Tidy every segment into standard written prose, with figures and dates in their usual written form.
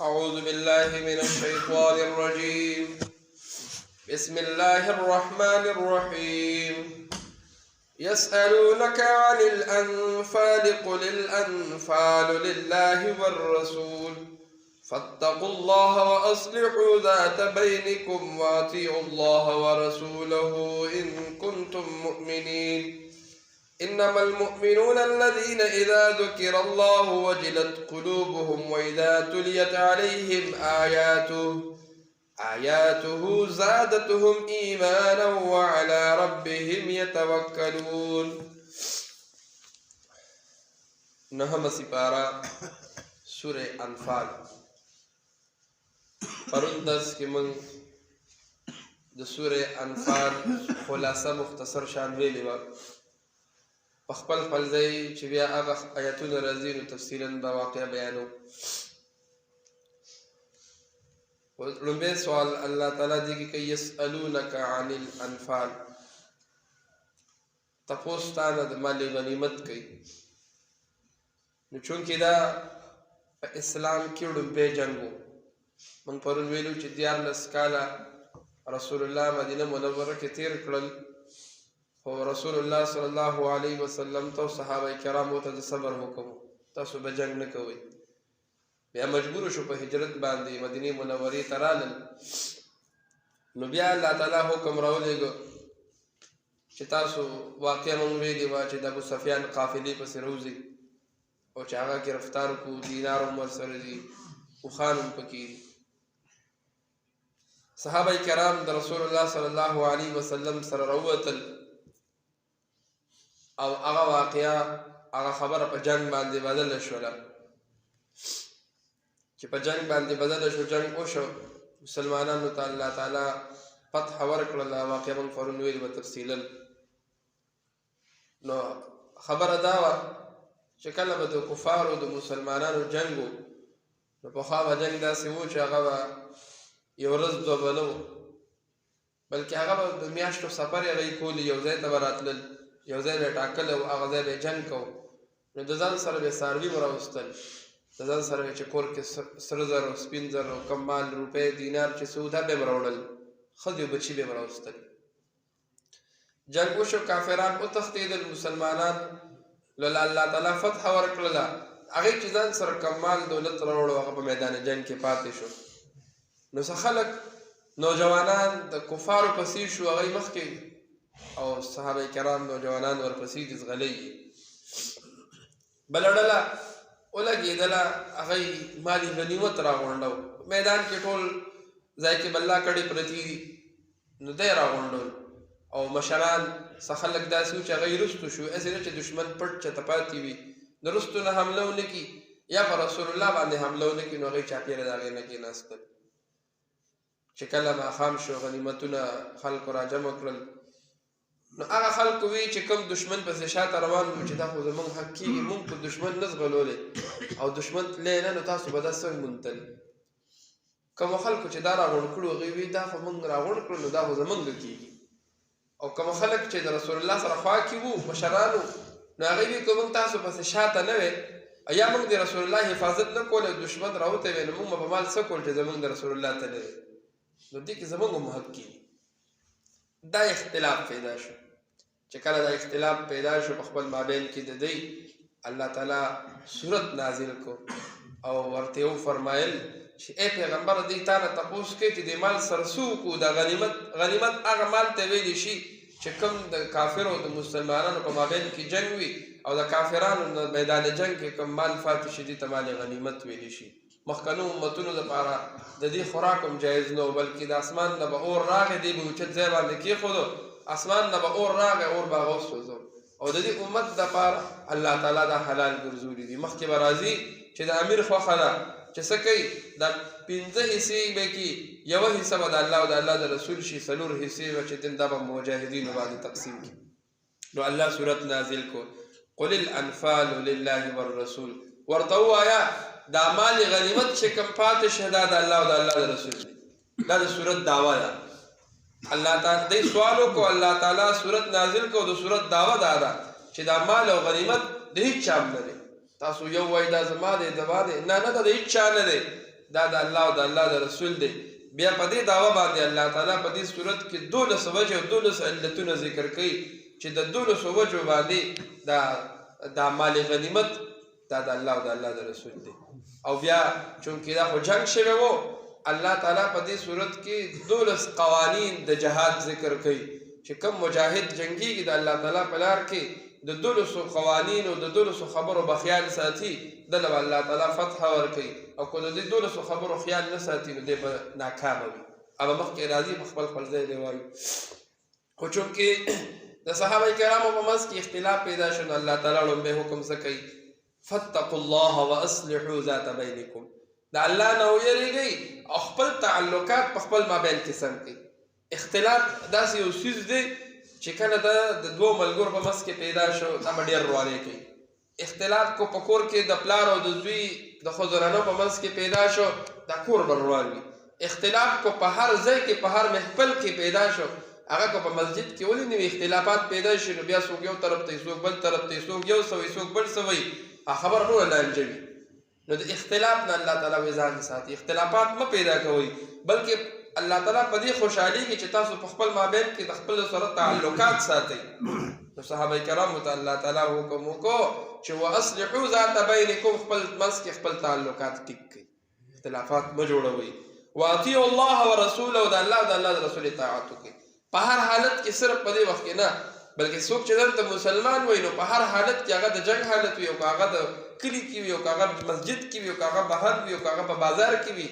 أعوذ بالله من الشيطان الرجيم. بسم الله الرحمن الرحيم. يسألونك عن الأنفال قل الأنفال لله والرسول فاتقوا الله وأصلحوا ذات بينكم وأطيعوا الله ورسوله إن كنتم مؤمنين. إنما المؤمنون الذين إذا ذكر الله وجلت قلوبهم وإذا تليت عليهم آياته زادتهم إيمانا وعلى ربهم يتوكلون. نهم سپارا سورة انفال. پرندس کی من د سورة انفال خلاصه مختصر شان ویلی و خپل ځای چې بیا هغه آیتونه راځي نو تفصیلا به واقع بیانو. لومبی سوال الله تعالی دی کې یسألونک عن الانفال، تپوس تانه د مال غنیمت کوي. نو چونکې دا په اسلام کې لومبی جنګ و، موږ پرون ویلو چې 14 کاله رسول الله مدینه منوره کې تیر کړل، خو رسول الله صلی الله علیه وسلم ته صحابه کرامو ته د صبر حکم، تاسو به جنگ نه کوئ. بیا مجبور شو په هجرت باندې مدینه منورې ته رالل. نو بیا الله تعالی حکم راولېږه چې تاسو واقع موږ ویلي وه چې د ابو سفیان قافلې پسې روځي او چې هغه ګرفتار کړو، دینار هم ورسره دي، اوښان هم پکې دي. صحابه کرام د رسول الله صلی الله علیه وسلم سره راووتل او هغه واقعه هغه خبره په جنگ باندې بدله شوله. چې په جنگ باندې بدله شو، جنگ وشو، مسلمانانو ته الله تعالی فتح ورکړله. واقعه موږ پرون ویلې وه تفصیلا. نو خبره دا وه چې کله به د کفارو د مسلمانانو جنګ و، نو پخوا به جنګ داسې و چې هغه به یو ورځ دوه به نه و، بلکې هغه به د میاشتو سفر هغه یې کولي، یو ځای ته به راتلل، یو ځای به ټاکلی او هغه ځای به یې جنګ کو. نو د ځان سره به څاروي به راوستل، د ځان سره به چې کور کې سره زر او سپین زر او کم مال روپۍ دینار چې څه و دا به یې به راوړل، ښځې او بچي به یې به راوستل. جنګ وشو، کافران وتښتېدل، مسلمانان له الله تعالی فتح ورکړله. هغې چې ځان سره کم مال دولت راوړو هغه په میدان جنګ کې پاتې شو. نو څه خلک نوجوانان د کفارو پسې شو، هغوی مخکې او صحابه کرام نوجوانان ورپسې دي ځغلي. بله ډله ولګېدله، هغوی مالي غنیمت راغونډو، میدان کې ټول ځای کې بلا کړې پرتې دي، نو دی راغونډول. او مشران څه خلک داسې وو چې هغوی رستو شو، هسې نه چې دشمن پټ چته پاتې وي، د رستو نه حمله ونه کړي یا په رسول الله باندې حمله ونه کړي، نو هغوی چاپېره د هغې نه کېناستل. چې کله ماښام شو، غنیمتونه خلکو را جمع کړل. نو هغه خلکو وی چې کوم دشمن پسې شاته روان وو چې دا خو زموږ حق کېږي، موږ په دشمن نه ځغلولی او دشمن تللی نه، نو تاسو به دا څنګه موندتل. کومو خلکو چې دا راغونډ کړو هغوی وی دا خو موږ راغونډ کړو، نو دا خو زموږ کېږي. او کوم خلک چې د رسول الله سره خوا کې وو، مشرانو، نو هغوی وی که موږ تاسو پسې شاته نه وی یا موږ د رسول الله حفاظت نه کولی او دشمن راوتی وی، نو موږ به په مال څه کول چې زموږ د رسول الله ته نه وی، نو دې کې زموږ هم حق کېږي. دا اختلاف پیدا شو. چې کله دا اختلاف پیدا شو په خپل مابین کې، د دوی الله تعالی صورت نازل کو او ورته وفرمایل چې ای پیغمبر دوی تا نه تپوس کوي چې د مال سره څه وکړو. د غنیمت هغه مال ته ویلی شي چې کوم د کافرو د مسلمانانو په مابین کې جنګ وي او د کافرانو د میدان جنګ کې کوم مال فاتح شي، دې ته مال غنیمت ویلی شي. مخکنو امتونو دپاره د دې خوراک هم جایز نه و، بلکې د اسمان نه به اور راغی، دی به اوچت ځای باندې کېښودو، اسمان نه به اور راغی، اور به هغه وسوځو. او د دې امت دپاره الله تعالی دا حلال ګرځولي دي. مخکې به راځي چې د امیر خوښه ده چې څه کوي، دا 5 حصې به کې یوه حصه به د الله او د الله د رسول شي، 4 حصې به چې دا به مجاهدینو باندې تقسیم کړي. نو الله صورت نازل کو، قل الانفال لله والرسول، ورته ووایه دا مال غنیمت چې کوم پاتې شه دا د الله او د الله د رسول دی. دا د صورت دعوه ده. الله تعالی دی سوال وکړو، الله تعالی صورت نازل کو، د صورت دعوه دا ده چې دا مال او غنیمت د هیڅ چا نه دی. تاسو یو وای دا زما دی، دوا دی، نه نه دا د هیڅ چا نه دی. دا د الله او د الله د رسول دی. بیا په دې دعوه باندې الله تعالی په دې صورت کې 12 وجې او 12 علتونه ذکر کوي چې د 12 وجو باندې دا مال غنیمت دا د الله او د الله د رسول دی. او بیا چونکې دا خو جنگ شوی و، الله تعالی په دې صورت کې 12 قوانین د جهاد ذکر کوي چې کوم مجاهد جنگیږي د الله تعالی په لار کې د 12 قوانینو د 12 خبرو به خیال ساتي، دله الله تعالی فتح ورکوي. او که د دې 12 خبرو خیال نه ساتي نو دی به ناکامه وي. هغه مخکې راځي په خپل خپل ځای دی وایو. خو چونکې د صحابه کرامو په منځ کې اختلاف پیدا شو نو الله تعالی لومبی حکم څه کوي؟ فاتقوا الله واصلحوا ذات بینکم. د الله نه ویریږئ او خپل تعلقات په خپل مابین کې سم کړئ. اختلاف داسې یو څیز دی چې کله د دوو ملګرو په منځ کې پیدا شو دا به ډېر روانې کوي. اختلاف کو په کور کې د پلار او د زوی د ښځرانو په منځ کې پیدا شو دا کور به روان وي. اختلاف کو په هر ځای کې په هر محفل کې پیدا شو، هغه کو په مسجد کې ولې نوي اختلافات پیدا شي نو بیا څوک یو طرف ته څوک بل طرف ته څوک یو سوی څوک بل سوی خبر ټوله لانجوي. نو د اختلاف نه الله تعالی ځان ساتي. اختلافات مه پیدا کوئ بلکې الله تعالی په دې خوشحالېږي چې تاسو په خپل مابین کې د خپل سره تعلقات ساتئ. نو صحابه کرامو ته الله تعالی حکم وکړو چې واصلحوا ذات بینکم، خپل منځ کې خپل تعلقات ټیک کړئ، اختلافات مه جوړوئ. واطیعوا الله ورسوله، د الله او د الله د رسول اطاعت وکړئ په هر حالت کې، صرف په دې وخت کې نه بلکې څوک چې دلته مسلمان وي نو په هر حالت کې هغه د جنگ حالت وي او که هغه د کلي کې وي او که هغه مسجد کې وي او که هغه بهر وي او که هغه په بازار کې وي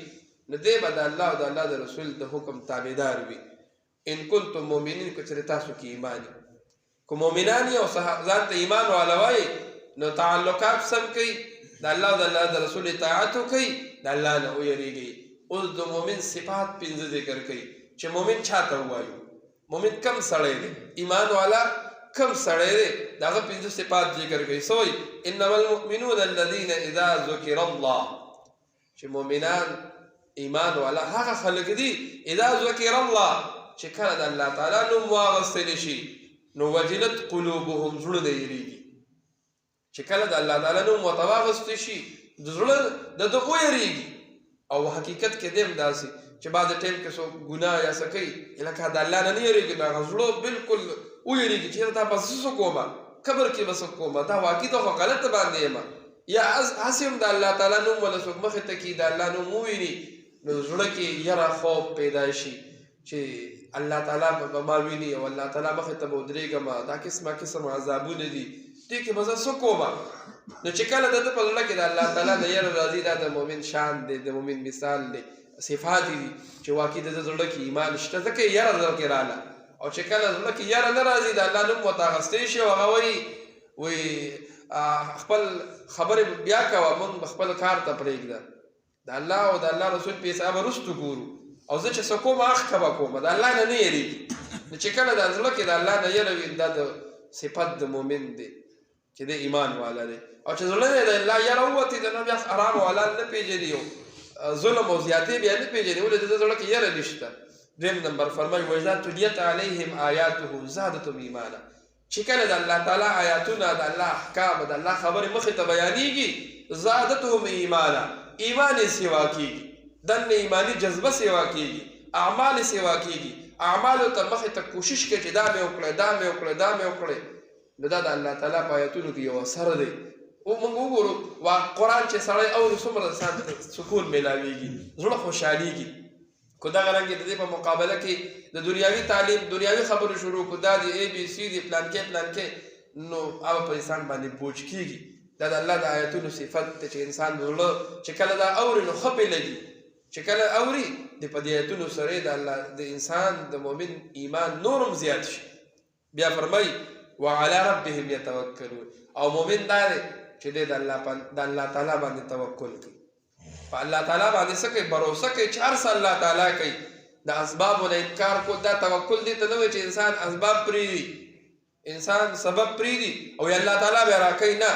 نو دی به د الله او د الله د رسول د حکم تابعدار وي. ان کنتم مؤمنین، که چېرې تاسو کې ایمان وي، که مؤمنان یې او ځان ته ایمان والا وایي نو تعلقات سم کوي، د الله او د الله د رسول اطاعت وکوئ، د الله نه ویریږئ. اوس د مؤمن صفات 5 ذکر کوي چې مؤمن چاته ووایو، مؤمن کم سړی دی، ایمان والا کم سړی دی، د هغه 5 صفات ذکر کوي. څه وایي؟ انما المؤمنون الذین اذا ذکر الله، چې مؤمنان ایمان والا هغه خلک دي اذا ذکر الله چې کله د الله تعالی نوم واغستلی شي نو وجلت قلوبهم، زړه د یریږي. چې کله د الله تعالی نوم ورته واغستی شي زړه د ده ویریږي. او حقیقت کې دیم داسې چې بعض ټیم کې څوک ګناه یا څه کوي لکه د الله نه نه یریږي نو هغه زړه بالکل ویریږي چې دا بس څه کومه قبر کې بس کومه دا واقعي ته خو غلط باندې یم یا هسې هم د الله تعالی نوم ولا څوک مخې ته کي د الله نوم وویني نو زړه کې یره خوف پیدا شي چې الله تعالی به ما ویني او الله تعالی مخې ته به ودرېږم، دا قسم عذابونه دي دې کې به زه څه کومه. نو چې کله د ده په زړه کې د الله تعالی د یره راځي دا د مؤمن شان دی، د مؤمن مثال دی، صفات دي چې واقعي د ده زړه کې ایمان شته، ځکه یره زړه کې راله. او چې کله زړه کې یره نه راځي د الله نوم ورته اخیستی شي او هغه وایي خپل خبرې بیا کوه، مونږ به خپل کار ته پرېږده، د الله او د الله رسول په حساب وروستو ګورو، او زه چې څه کوم اخته به کوم، د الله نه نه یېرېږي. نو چې کله د زړه کې د الله نه یره وي دا د صفت د مؤمن دی چې د ایمان والا دی. او چې زړه نه د الله یره ووتې د نو بیا حرام او حلال نه پېژني او ظلم او زیاتې بیا نه پېژني، ولې د ده زړه کې یره نشته. 2 نمبر فرمایي واذا تلیت علیهم آیاته زادتهم ایمانا، چې کله د الله تعالی آیاتونه د الله احکام د الله خبرې مخې ته بیانېږي زادتهم ایمانا، ایمان یې سیوا کېږي، دننه ایماني جذبه سیوا کېږي، اعمال یې سیوا کېږي، اعمالو ته مخې ته کوشش کوي چې دا مې وکړی دا مې وکړی دا مې وکړی. نو دا د الله تعالی په آیاتونو کې یو اثر دی. موږ وګورو قرآن چې سړی اوري څومره انسان ته سکون میلاویږي، زړه خوشحالېږي. که دغه رنګې د دې په مقابله کې د دنیاوي تعلیم دنیاوي خبرو شروع کړو دا د ABC دی پلانکې نو هغه په انسان باندې بوج کېږي. دا د الله د آیاتونو صفت دی چې انسان زړه چې کله دا اوري نو ښه پې لګي، چې کله اوري د په دې آیاتونو سره د الله د انسان د مؤمن ایمان نورم زیات شي. بیا فرمایي وعلى ربهم يتوکلون، او مؤمن دا دی چې دی د الله تعالی باندې توکل کوي، په الله تعالی باندې څه کوي؟ بروسه کوي چې هر څه الله تعالی کوي. د اسبابو نه انکار کول دا توکل دی ته نه وایي چې انسان اسباب پرېږدي، انسان سبب پرېږدي او یا الله تعالی به راکوي. نه،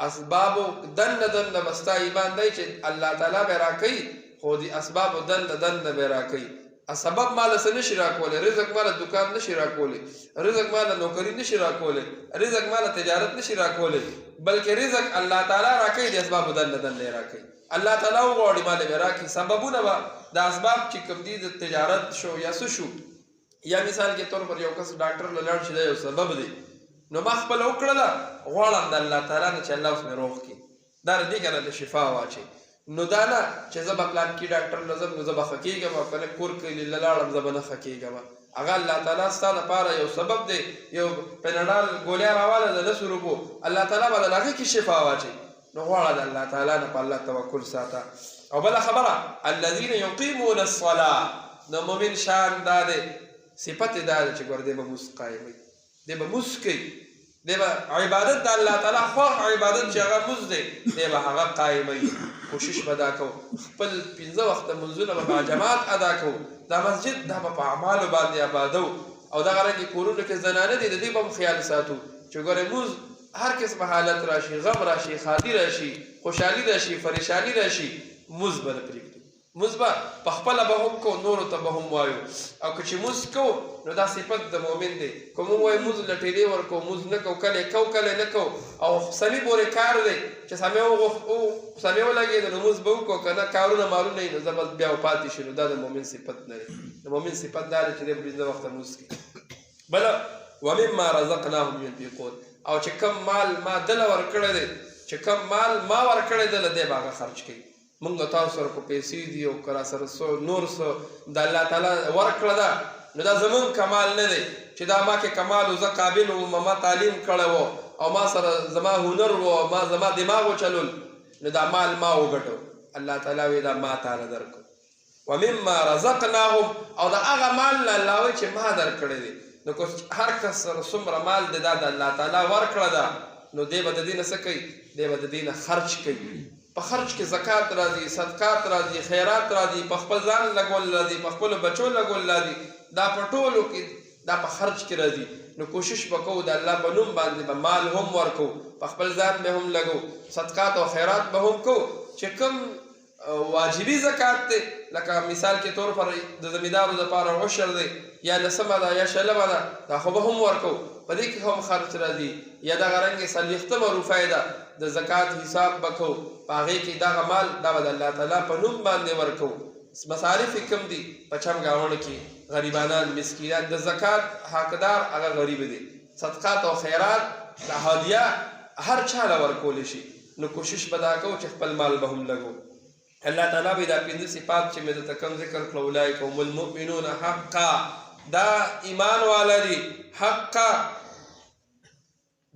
اسبابو دننه به ستا ایمان دی چې الله تعالی به راکوي، خو د اسبابو دننه به راکوي. سبب ماله څه نشي راکولی، رزق ماله دکان نشي راکولی، رزق ماله نوکري نشي راکولی، رزق ماله تجارت نشي راکولی، بلکې رزق الله تعالی راکوي د اسبابو دننه دننه یې راکوي الله تعالی وغواړي مالی به راکړي سببونه به د اسباب چې کوم دي د تجارت شو یا څه شو یا مثال کې طور پر یو کس ډاکټر له لاړ شي دا یو سبب دی نو ما خپله وکړله غواړم د الله تعالی نه چې الله اوس مې روغ کړي دا د دې کنه د شفا واچي نو دا نه چې زه به پلان کې ډاکټر له ځم نو زه به ښه کېږم او که نه کور کلي له لاړم زه به نه ښه کېږم هغه الله تعالی ستا دپاره یو سبب دی یو پینډال ګولیا راواله د 10 روپو الله تعالی به د هغې کې شفا واچي نو غواړه د الله تعالی نه په الله توکل ساته او بله خبره الذین یقیمون الصلاة د مؤمن شان دا دی صفت یې دا دی چې ګوره دی به مونځ قایموي دی به مونځ کوي دی به عبادت د الله تعالی خوښ عبادت چې هغه مونځ دی دی به هغه قایموي کوشش به دا کوو خپل 15 وخته مونځونه به با جماعت ادا کوو دا مسجد دا به په اعمالو باندې آبادو او دغه رنګې کورونو کې زنانه دي د دې به هم خیال ساتو چې ګوره مونځ هر قسم حالت راشي غم راشي خادي راشي خوشحالي راشي پریشانی راشي مونځ به نه پرېږدو مونځ به په خپله به هم کوو نورو ته به هم وایو او که چې مونځ کوو نو دا صفت د مؤمن دی که مونږ وایو مونځ لټېدې ورکوو مونځ نه کوو کله یې کوو کله یې نه کوو او سمې پورې کار دی چې سمې ولګېدو نو مونځ به وکړو که نه کارونه مالونه یي نو زه به بیا پاتې شي نو دا د مؤمن صفت نه دی د مؤمن صفت دا دی چې دی به 15 وخته مونځ کوي بله ومما رزقناهم ينفقون او چې کم مال ما دله ورکړی دی چې کم مال ما ورکړی دی له دی به هغه خرچ کوي مونږ تاسو سره کو پیسې دي او که را سره نور څه د الله تعالی ورکړه ده نو دا زمونږ کمال نه دی چې دا ما کې کمال و زه قابل وم ما تعلیم کړی و او ما سره زما هنر و زما دماغ وچلول نو دا مال ما وګټو الله تعالی وایي دا ما تاله درکړو ومما رزقناهم او د هغه مال نه الله وایي چې ما درکړی دی نو که هر کس سره څومره مال دی دا د الله تعالی ورکړه ده نو دی به د دې نه څه کوي دی به د دې نه خرچ کوي په خرچ کې زکات راځي صدقات راځي خیرات راځي په خپل ځان لګول راځي په خپلو بچو لګول راځي دا په ټولو کې دا په خرچ کې راځي نو کوشش به کوو د الله په نوم باندې به مال هم ورکوو په خپل ځان به هم لګو صدقات او خیرات به هم کوو چې کوم واجبي زکات دی لکه مثال کې طور پر د زمیندارو دپاره عشر دی یا لسمه ده یا شلمه ده دا خو به هم ورکوو په دې کې هم خرچ راځي یا دغه رنګې څلوېښتمه روپۍ ده د زکات حساب به کوو په هغې کې دغه مال دا به د الله تعالی په نوم باندې ورکوو مصارف یې کم دي په چمګاونه کې غریبانان مسکینان د زکات حقدار هغه غریب دی صدقات او خیرات د هدیه هر چا له ورکولی شي نو کوشش به دا کوو چې خپل مال به هم لګو الله تعالی به دا 5 صفات چې مې درته کوم ذکر کړه اولئک هم المؤمنون حقا دا ایمان والا دي حقا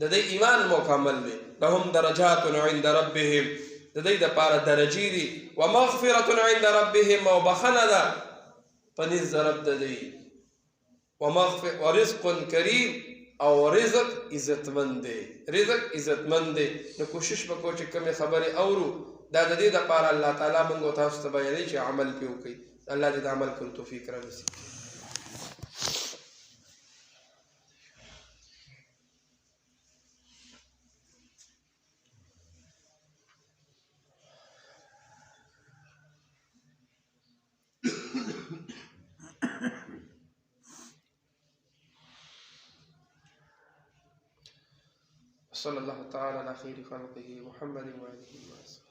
د دې ایمان مکمل دی لهم درجات عند ربهم د دې دپاره درجې دي ومغفرة عند ربهم او بخنه ده په نزد رب د دې ورزق کریم او رزق عزتمند دی رزق عزتمند دی نو کوشش وکړو چې کومې خبرې اورو دا د دې دپاره الله تعالی موږ تاسو ته بیانوي چې عمل پرې وکړئ الله دې د عمل کولو توفیق رانصیب صلى الله تعالى على خير خلقه محمد وآله وسلم